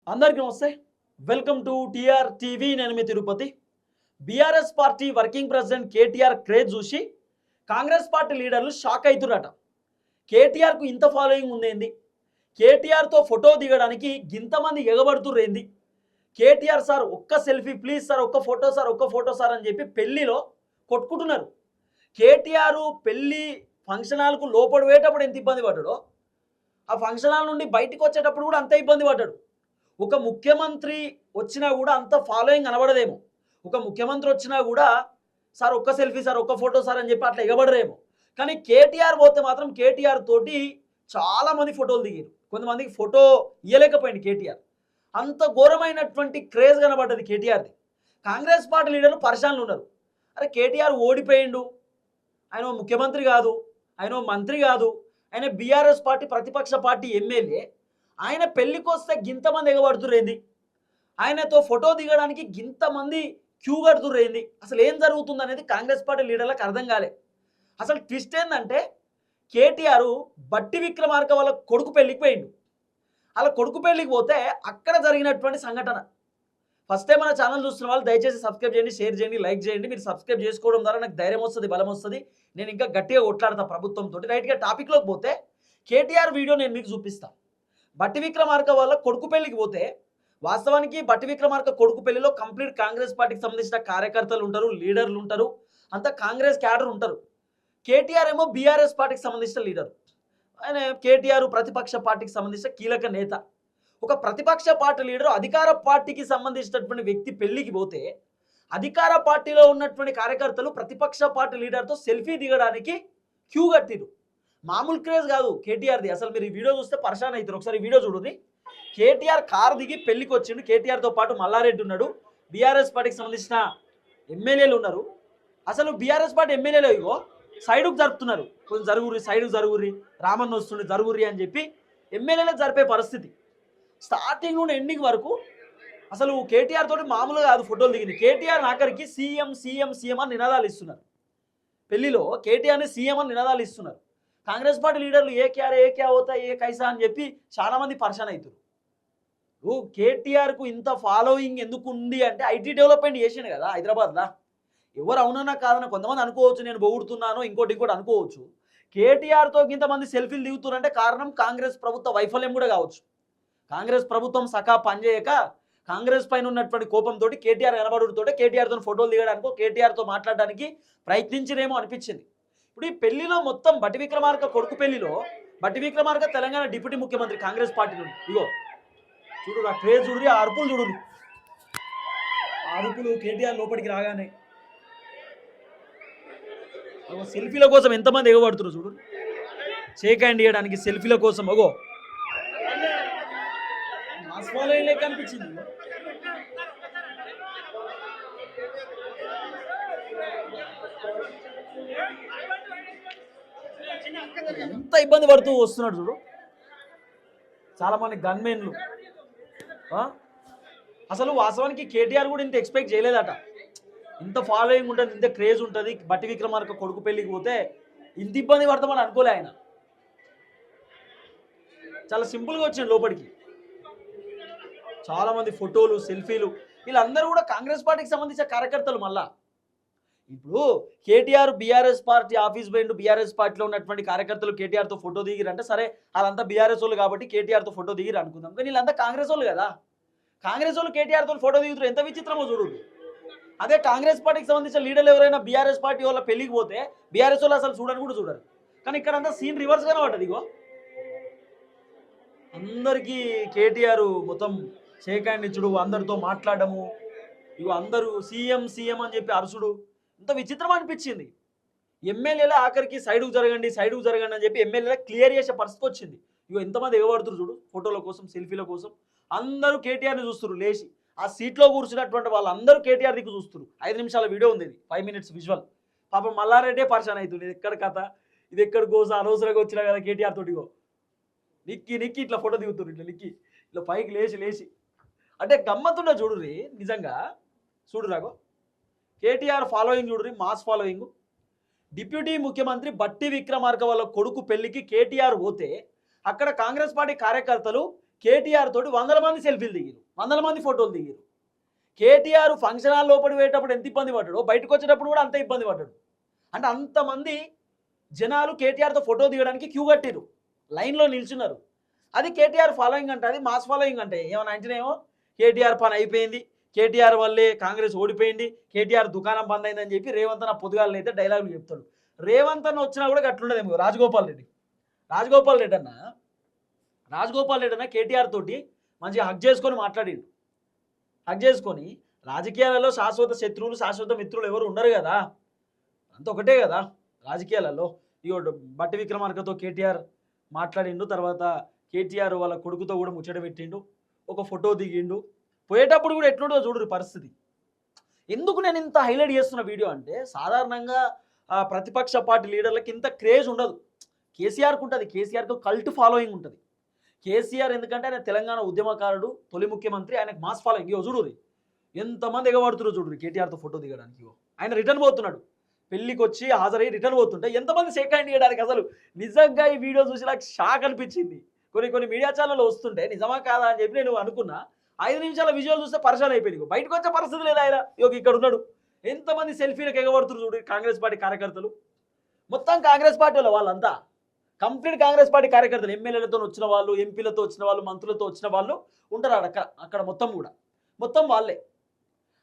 అందరికీ నమస్తే. Welcome to TR TV. నేను మీ తిరుపతి. BRS party working president KTR craze చూసి కాంగ్రెస్ పార్టీ లీడర్లు షాక్ అవుతురట. కేటీఆర్కు ఇంత ఫాలోయింగ్ ఉందేంది? కేటీఆర్తో ఫోటో దిగడానికి గింతమంది ఎగబడుతుర్రేంది? కేటీఆర్ సార్ ఒక్క సెల్ఫీ ప్లీజ్ సార్, ఒక్క ఫోటో సార్, ఒక్క ఫోటో సార్ అని చెప్పి పెళ్లిలో కొట్టుకుంటున్నారు. కేటీఆర్ పెళ్లి ఫంక్షన్ హాల్కు లోపడి పోయేటప్పుడు ఎంత ఇబ్బంది పడ్డాడో, ఆ ఫంక్షన్ హాల్ నుండి బయటకు వచ్చేటప్పుడు కూడా అంతే ఇబ్బంది పడ్డాడు. ఒక ముఖ్యమంత్రి వచ్చినా కూడా అంత ఫాలోయింగ్ కనబడదేమో. ఒక ముఖ్యమంత్రి వచ్చినా కూడా సార్ ఒక్క సెల్ఫీ సార్, ఒక్క ఫోటో సార్ అని చెప్పి అట్లా ఎగబడరేమో. కానీ కేటీఆర్ పోతే మాత్రం కేటీఆర్ తోటి చాలామంది ఫోటోలు దిగారు. కొంతమందికి ఫోటో ఇవ్వలేకపోయింది కేటీఆర్. అంత ఘోరమైనటువంటి క్రేజ్ కనబడ్డది కేటీఆర్ది. కాంగ్రెస్ పార్టీ లీడర్లు పరిశాన్లు ఉన్నారు. అరే కేటీఆర్ ఓడిపోయిండు, ఆయన ముఖ్యమంత్రి కాదు, ఆయన మంత్రి కాదు, ఆయన బీఆర్ఎస్ పార్టీ ప్రతిపక్ష పార్టీ ఎమ్మెల్యే. ఆయన పెళ్లికొస్తే గింతమంది ఎగబడుతురేంది? ఆయనతో ఫోటో దిగడానికి గింతమంది క్యూ కడుతురేంది? అసలు ఏం జరుగుతుంది అనేది కాంగ్రెస్ పార్టీ లీడర్లకు అర్థం కాలే. అసలు ట్విస్ట్ ఏంటంటే కేటీఆర్ బట్టి విక్రమార్క వాళ్ళ కొడుకు పెళ్లికి పోయిండు. అలా కొడుకు పెళ్లికి పోతే అక్కడ జరిగినటువంటి సంఘటన. ఫస్ట్ టైం మన ఛానల్ చూస్తున్న వాళ్ళు దయచేసి సబ్స్క్రైబ్ చేయండి, షేర్ చేయండి, లైక్ చేయండి. మీరు సబ్స్క్రైబ్ చేసుకోవడం ద్వారా నాకు ధైర్యం వస్తుంది, బలం వస్తుంది. నేను ఇంకా గట్టిగా కొట్లాడతా ప్రభుత్వంతో. రైట్గా టాపిక్లోకి పోతే కేటీఆర్ వీడియో నేను మీకు చూపిస్తాను. బట్టి విక్రమార్క వాళ్ళ కొడుకు పెళ్లికి పోతే వాస్తవానికి బట్టి విక్రమార్క కొడుకు పెళ్లిలో కంప్లీట్ కాంగ్రెస్ పార్టీకి సంబంధించిన కార్యకర్తలు ఉంటారు, లీడర్లు ఉంటారు, అంతా కాంగ్రెస్ క్యాడర్ ఉంటారు. కేటీఆర్ ఏమో బీఆర్ఎస్ పార్టీకి సంబంధించిన లీడర్. ఆయన కేటీఆర్ ప్రతిపక్ష పార్టీకి సంబంధించిన కీలక నేత. ఒక ప్రతిపక్ష పార్టీ లీడర్ అధికార పార్టీకి సంబంధించినటువంటి వ్యక్తి పెళ్లికి పోతే అధికార పార్టీలో ఉన్నటువంటి కార్యకర్తలు ప్రతిపక్ష పార్టీ లీడర్తో సెల్ఫీ దిగడానికి క్యూ కట్టిరు. మామూలు క్రేజ్ కాదు కేటీఆర్ది. అసలు మీరు ఈ వీడియో చూస్తే పరిశాన్ అవుతారు. ఒకసారి ఈ వీడియో చూడండి. కేటీఆర్ కారు దిగి పెళ్లికి వచ్చిండు. కేటీఆర్తో పాటు మల్లారెడ్డి ఉన్నాడు, బీఆర్ఎస్ పార్టీకి సంబంధించిన ఎమ్మెల్యేలు ఉన్నారు. అసలు బీఆర్ఎస్ పార్టీ ఎమ్మెల్యేలు ఇగో సైడుకు జరుపుతున్నారు. కొంచెం జరుగుర్రి, సైడుకు జరుగుర్రి, రామన్న వస్తుండే జరుగుర్రి అని చెప్పి ఎమ్మెల్యేలకు జరిపే పరిస్థితి. స్టార్టింగ్ నుండి ఎండింగ్ వరకు అసలు కేటీఆర్ తోటి మామూలుగా కాదు ఫోటోలు దిగింది. కేటీఆర్ ఆఖరికి సీఎం సీఎం సీఎం అని నినాదాలు ఇస్తున్నారు. పెళ్లిలో కేటీఆర్ని సీఎం అని నినాదాలు ఇస్తున్నారు. కాంగ్రెస్ పార్టీ లీడర్లు ఏ క్యారే ఏ క్యా అవుతా ఏ కైసా అని చెప్పి చాలామంది పరిశాన్ అవుతారు. కేటీఆర్కు ఇంత ఫాలోయింగ్ ఎందుకు ఉంది అంటే ఐటీ డెవలప్మెంట్ చేసిండు కదా హైదరాబాద్లో. ఎవరు అవునన్నా కాదన్నా కొంతమంది అనుకోవచ్చు, నేను పొగుడుతున్నాను, ఇంకోటి అనుకోవచ్చు. కేటీఆర్తో ఇంతమంది సెల్ఫీలు దిగుతున్నారంటే కారణం కాంగ్రెస్ ప్రభుత్వ వైఫల్యం కూడా కావచ్చు. కాంగ్రెస్ ప్రభుత్వం సకా పనిచేయక కాంగ్రెస్ పైన ఉన్నటువంటి కోపంతో కేటీఆర్ కనబడుతోటే కేటీఆర్తో ఫోటోలు దిగడానికో కేటీఆర్తో మాట్లాడడానికి ప్రయత్నించినేమో అనిపించింది. ఇప్పుడు ఈ పెళ్లిలో మొత్తం బట్టి విక్రమార్క కొడుకు పెళ్లిలో బట్టి విక్రమార్క తెలంగాణ డిప్యూటీ ముఖ్యమంత్రి కాంగ్రెస్ పార్టీ నుండి. ఇగో చూడు ఆ క్రేజ్ చూడు, ఆ అరుపులు చూడు. ఆ అరుపులు కేటీఆర్ లోపలికి రాగానే సెల్ఫీల కోసం ఎంతమంది ఎగబడుతున్నారు చూడు. షేక్ హ్యాండ్ ఇవ్వడానికి సెల్ఫీల కోసం అగో లెక్క అనిపించింది. ఎంత ఇబ్బంది పడుతూ వస్తున్నాడు చూడు. చాలా మంది గన్మెన్లు. అసలు వాస్తవానికి కేటీఆర్ కూడా ఇంత ఎక్స్పెక్ట్ చేయలేదట. ఇంత ఫాలోయింగ్ ఉంటుంది, ఇంత క్రేజ్ ఉంటుంది, బట్టి విక్రమార్క కొడుకు పెళ్లికి పోతే ఇంత ఇబ్బంది పడతామని అనుకోలే ఆయన. చాలా సింపుల్గా వచ్చింది లోపలికి. చాలామంది ఫోటోలు, సెల్ఫీలు. వీళ్ళందరూ కూడా కాంగ్రెస్ పార్టీకి సంబంధించిన కార్యకర్తలు. మళ్ళా ఇప్పుడు కేటీఆర్ బీఆర్ఎస్ పార్టీ ఆఫీస్ పోయిండు, బీఆర్ఎస్ పార్టీలో ఉన్నటువంటి కార్యకర్తలు కేటీఆర్తో ఫోటో దిగిరంటే సరే వాళ్ళంతా బీఆర్ఎస్ వాళ్ళు కాబట్టి కేటీఆర్తో ఫోటో దిగిరు అనుకుందాం. కానీ వీళ్ళంతా కాంగ్రెస్ వాళ్ళు కదా. కాంగ్రెస్ వాళ్ళు కేటీఆర్తో ఫోటో దిగుతారు, ఎంత విచిత్రమో చూడు. అదే కాంగ్రెస్ పార్టీకి సంబంధించిన లీడర్లు ఎవరైనా బీఆర్ఎస్ పార్టీ వాళ్ళ పెళ్లికి పోతే బీఆర్ఎస్ వాళ్ళు అసలు చూడని కూడా చూడరు. కానీ ఇక్కడ అంతా సీన్ రివర్స్గానే పడ్డది. ఇగో అందరికీ కేటీఆర్ మొత్తం షేక్ హ్యాండ్ ఇచ్చుడు, అందరితో మాట్లాడము, ఇగో అందరూ సీఎం సీఎం అని చెప్పి అరుసుడు. ఇంత విచిత్రం అనిపించింది. ఎమ్మెల్యేల ఆఖరికి సైడుకు జరగండి, సైడుకు జరగండి అని చెప్పి ఎమ్మెల్యేల క్లియర్ చేసే పరిస్థితి వచ్చింది. ఇగో ఎంతమంది ఎగబడుతున్నారు చూడు ఫోటోల కోసం, సెల్ఫీల కోసం. అందరూ కేటీఆర్ని చూస్తున్నారు లేచి. ఆ సీట్లో కూర్చున్నటువంటి వాళ్ళందరూ కేటీఆర్ దిక్కు చూస్తున్నారు. 5 నిమిషాల వీడియో ఉంది, ఇది 5 మినిట్స్ విజువల్. పాపం మల్లారెడ్డే పరిశాన్ అవుతుంది. ఇది ఎక్కడ కథ, ఇది ఎక్కడ కోసం అనవసరంగా వచ్చినా కదా కేటీఆర్ తోటిగో నిక్కి నిక్కి ఇట్లా ఫోటో దిగుతున్నారు. ఇట్లా నిక్కి ఇట్లా పైకి లేచి అంటే గమ్మత్తుండే చూడుర్రి. నిజంగా చూడురాగో కేటీఆర్ ఫాలోయింగ్ చూడుర్రి, మాస్ ఫాలోయింగ్. డిప్యూటీ ముఖ్యమంత్రి బట్టి విక్రమార్క వాళ్ళ కొడుకు పెళ్లికి కేటీఆర్ పోతే అక్కడ కాంగ్రెస్ పార్టీ కార్యకర్తలు కేటీఆర్ తోటి వందల మంది సెల్ఫీలు దిగిరు, వందల మంది ఫోటోలు దిగిరు. కేటీఆర్ ఫంక్షన్ హాల్ లోపలికి పోయేటప్పుడు ఎంత ఇబ్బంది పడ్డాడో బయటకు వచ్చేటప్పుడు కూడా అంతే ఇబ్బంది పడ్డాడు. అంటే అంతమంది జనాలు కేటీఆర్తో ఫోటో దిగడానికి క్యూ కట్టిరు, లైన్లో నిల్చున్నారు. అది కేటీఆర్ ఫాలోయింగ్ అంటే, అది మాస్ ఫాలోయింగ్ అంటే. ఏమన్నా అంటేనేమో కేటీఆర్ పని అయిపోయింది, కేటీఆర్ వల్లే కాంగ్రెస్ ఓడిపోయింది, కేటీఆర్ దుకాణం బంద్ అయిందని చెప్పి రేవంత్ అన్న పొద్దుగాలను అయితే డైలాగులు చెప్తాడు. రేవంత్ అన్న వచ్చినా కూడా అట్లుండదేమో. రాజగోపాల్ రెడ్డి అన్న కేటీఆర్ తోటి మంచిగా హగ్ చేసుకొని మాట్లాడిండు. హగ్ చేసుకొని రాజకీయాలలో శాశ్వత శత్రువులు శాశ్వత మిత్రులు ఎవరు ఉండరు కదా, అంత ఒకటే కదా రాజకీయాలలో. ఇగో బట్టి విక్రమార్కతో కేటీఆర్ మాట్లాడిండు, తర్వాత కేటీఆర్ వాళ్ళ కొడుకుతో కూడా ముచ్చట పెట్టిండు, ఒక ఫోటో దిగిండు. పోయేటప్పుడు కూడా ఎట్లుంటుందో చూడరు పరిస్థితి. ఎందుకు నేను ఇంత హైలైట్ చేస్తున్న వీడియో అంటే, సాధారణంగా ప్రతిపక్ష పార్టీ లీడర్లకి ఇంత క్రేజ్ ఉండదు. కేసీఆర్కి ఉంటుంది, కేసీఆర్కి కల్ట్ ఫాలోయింగ్ ఉంటుంది. కేసీఆర్ ఎందుకంటే ఆయన తెలంగాణ ఉద్యమకారుడు, తొలి ముఖ్యమంత్రి, ఆయనకు మాస్ ఫాలోయింగ్. ఇగో చూడుర్రి ఎంతమంది ఎగబడుతున్నారు చూడుర్రి కేటీఆర్తో ఫోటో దిగడానికి. ఇగో ఆయన రిటర్న్ పోతున్నాడు, పెళ్ళికి వచ్చి హాజరై రిటర్న్ పోతుంటే ఎంతమంది షేక్ హ్యాండ్ చేయడానికి. అసలు నిజంగా ఈ వీడియో చూసి నాకు షాక్ అనిపించింది. కొన్ని మీడియా ఛానల్లో వస్తుంటే నిజమా కాదా అని చెప్పి నేను అనుకున్నా. 5 నిమిషాల విజువల్ చూస్తే పరిశాన్ అయిపోయింది. బయటకు వచ్చే పరిస్థితి లేదు ఆయన. ఇక్కడ ఉన్నాడు, ఎంతమంది సెల్ఫీలకు ఎగబడుతున్నారు చూడు కాంగ్రెస్ పార్టీ కార్యకర్తలు. మొత్తం కాంగ్రెస్ పార్టీ వాళ్ళంతా కంప్లీట్ కాంగ్రెస్ పార్టీ కార్యకర్తలు, ఎమ్మెల్యేలతో వచ్చిన వాళ్ళు, ఎంపీలతో వచ్చిన వాళ్ళు, మంత్రులతో వచ్చిన వాళ్ళు ఉంటారు అక్కడ మొత్తం వాళ్ళే.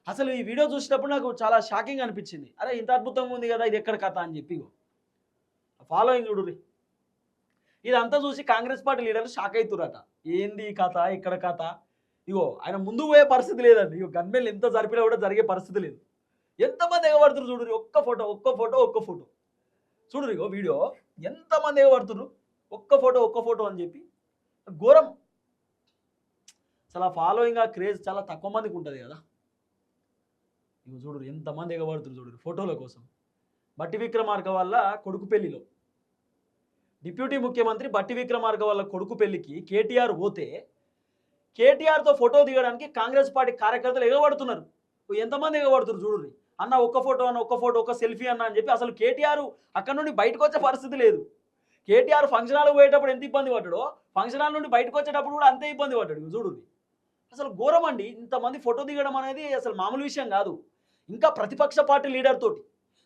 అసలు ఈ వీడియో చూసినప్పుడు నాకు చాలా షాకింగ్ అనిపించింది. అరే ఇంత అద్భుతంగా ఉంది కదా, ఇది ఎక్కడ కథ అని చెప్పి. ఫాలోయింగ్ చూడుర్రి. ఇదంతా చూసి కాంగ్రెస్ పార్టీ లీడర్లు షాక్ అవుతురట. ఏంది ఈ కథ, ఇక్కడ కథ. ఇగో ఆయన ముందు పోయే పరిస్థితి లేదండి. ఇగో గన్మెన్లు ఎంత జరిపినా కూడా జరిగే పరిస్థితి లేదు. ఎంతమంది ఎగబడుతున్నారు చూడుర్రి. ఒక్క ఫోటో చూడుర్రి. ఇగో వీడియో ఎంతమంది ఎగబడుతున్నారు, ఒక్క ఫోటో అని చెప్పి. ఘోరం. అసలు ఆ ఫాలోయింగ్, ఆ క్రేజ్ చాలా తక్కువ మందికి ఉంటుంది కదా. ఇగో చూడు ఎంతమంది ఎగబడుతున్నారు చూడు ఫోటోల కోసం. బట్టి విక్రమార్క వాళ్ళ కొడుకు పెళ్లిలో, డిప్యూటీ ముఖ్యమంత్రి బట్టి విక్రమార్క వాళ్ళ కొడుకు పెళ్లికి కేటీఆర్ పోతే కేటీఆర్తో ఫోటో దిగడానికి కాంగ్రెస్ పార్టీ కార్యకర్తలు ఎగబడుతున్నారు. ఎంతమంది ఎగబడుతున్నారు చూడుర్రి. అన్న ఒక్క ఫోటో ఒక సెల్ఫీ అన్న అని చెప్పి. అసలు కేటీఆర్ అక్కడ నుండి బయటకు వచ్చే పరిస్థితి లేదు. కేటీఆర్ ఫంక్షన్ హాల్ పోయేటప్పుడు ఎంత ఇబ్బంది పడ్డాడో, ఫంక్షన్ హాల్ నుండి బయటకు వచ్చేటప్పుడు కూడా అంతే ఇబ్బంది పడ్డాడు. చూడుర్రి. అసలు ఘోరం అండి. ఇంతమంది ఫోటో దిగడం అనేది అసలు మామూలు విషయం కాదు. ఇంకా ప్రతిపక్ష పార్టీ లీడర్ తోటి.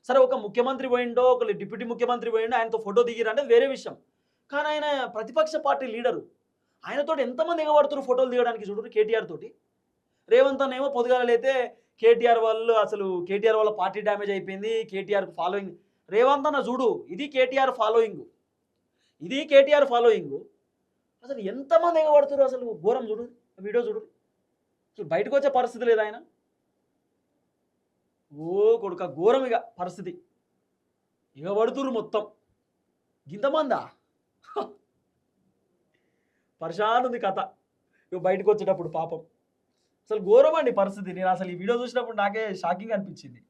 సరే ఒక ముఖ్యమంత్రి పోయిండో, ఒక డిప్యూటీ ముఖ్యమంత్రి పోయిండో, ఆయనతో ఫోటో దిగిరంటే వేరే విషయం. కానీ ఆయన ప్రతిపక్ష పార్టీ లీడరు, ఆయనతో ఎంతమంది ఎగబడుతున్నారు ఫోటోలు దిగడానికి చూడరు. కేటీఆర్ తోటి రేవంత్ అన్న ఏమో పొద్దుగాలైతే కేటీఆర్ వాళ్ళ పార్టీ డ్యామేజ్ అయిపోయింది, కేటీఆర్ ఫాలోయింగ్. రేవంత్ అన్న చూడు, ఇది కేటీఆర్ ఫాలోయింగ్. అసలు ఎంతమంది ఎగబడుతున్నారు అసలు ఘోరం. చూడు వీడియో చూడు. అసలు బయటకు వచ్చే పరిస్థితి లేదు ఆయన. కొడుక ఘోరం ఇక పరిస్థితి. ఇక పడుతురు మొత్తం గింతమందా. పరిశాన్ ఉంది కథ. ఇక బయటకు వచ్చేటప్పుడు పాపం అసలు ఘోరం అండి పరిస్థితి. నేను అసలు ఈ వీడియో చూసినప్పుడు నాకే షాకింగ్ అనిపించింది.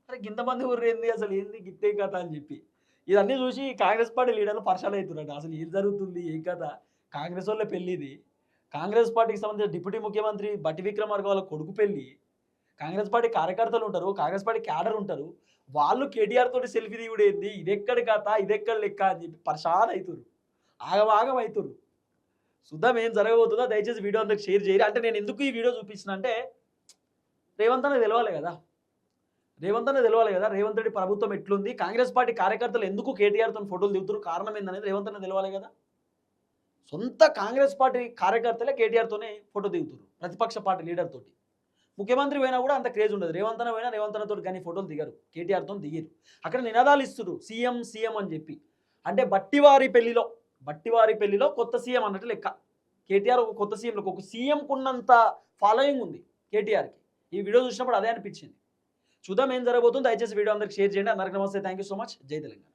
అరే గింతమంది ఊర్రేంది, అసలు ఏంది గిట్టే కథ అని చెప్పి. ఇదన్నీ చూసి కాంగ్రెస్ పార్టీ లీడర్లు పరిశాన్ అవుతున్నాడు. అసలు ఏం జరుగుతుంది, ఏం కథ. కాంగ్రెస్ వాళ్ళ పెళ్ళిది. కాంగ్రెస్ పార్టీకి సంబంధించిన డిప్యూటీ ముఖ్యమంత్రి బట్టి విక్రమార్క వాళ్ళ కొడుకు పెళ్ళి. కాంగ్రెస్ పార్టీ కార్యకర్తలు ఉంటారు, కాంగ్రెస్ పార్టీ క్యాడర్ ఉంటారు. వాళ్ళు కేటీఆర్ తోటి సెల్ఫీ దిగుడేంది, ఇదెక్కడి కథ, ఇదెక్కడ లెక్క అని చెప్పి పరిశాన్ అవుతారు, ఆగం అవుతారు. చూద్దాం ఏం జరగబోతుందో. దయచేసి వీడియో అందరికి షేర్ చేయరు. అంటే నేను ఎందుకు ఈ వీడియో చూపించిన అంటే, రేవంత్ అన్న తెలవాలి కదా. రేవంత్ రెడ్డి ప్రభుత్వం ఎట్లుంది, కాంగ్రెస్ పార్టీ కార్యకర్తలు ఎందుకు కేటీఆర్తో ఫోటోలు దిగుతారు, కారణం ఏందనేది రేవంత్ అన్న తెలవాలి కదా. సొంత కాంగ్రెస్ పార్టీ కార్యకర్తలే కేటీఆర్తోనే ఫోటో దిగుతారు, ప్రతిపక్ష పార్టీ లీడర్ తోటి. ముఖ్యమంత్రి పోయినా కూడా అంత క్రేజ్ ఉండదు. రేవంత్ అన్న పోయినా రేవంత్ అన్నతో కానీ ఫోటోలు దిగారు, కేటీఆర్తో దిగారు. అక్కడ నినాదాలు ఇస్తున్నారు, సీఎం అని చెప్పి. అంటే బట్టివారి పెళ్లిలో కొత్త సీఎం అన్నట్టు లెక్క. కేటీఆర్ ఒక కొత్త సీఎంలో ఒక సీఎంకు ఉన్నంత ఫాలోయింగ్ ఉంది కేటీఆర్కి. ఈ వీడియో చూసినప్పుడు అదే అనిపించింది. చూద్దాం ఏం జరగబోతుందో. దయచేసి వీడియో అందరికి షేర్ చేయండి. అందరికీ నమస్తే, థ్యాంక్ యూ సో మచ్. జై తెలంగాణ.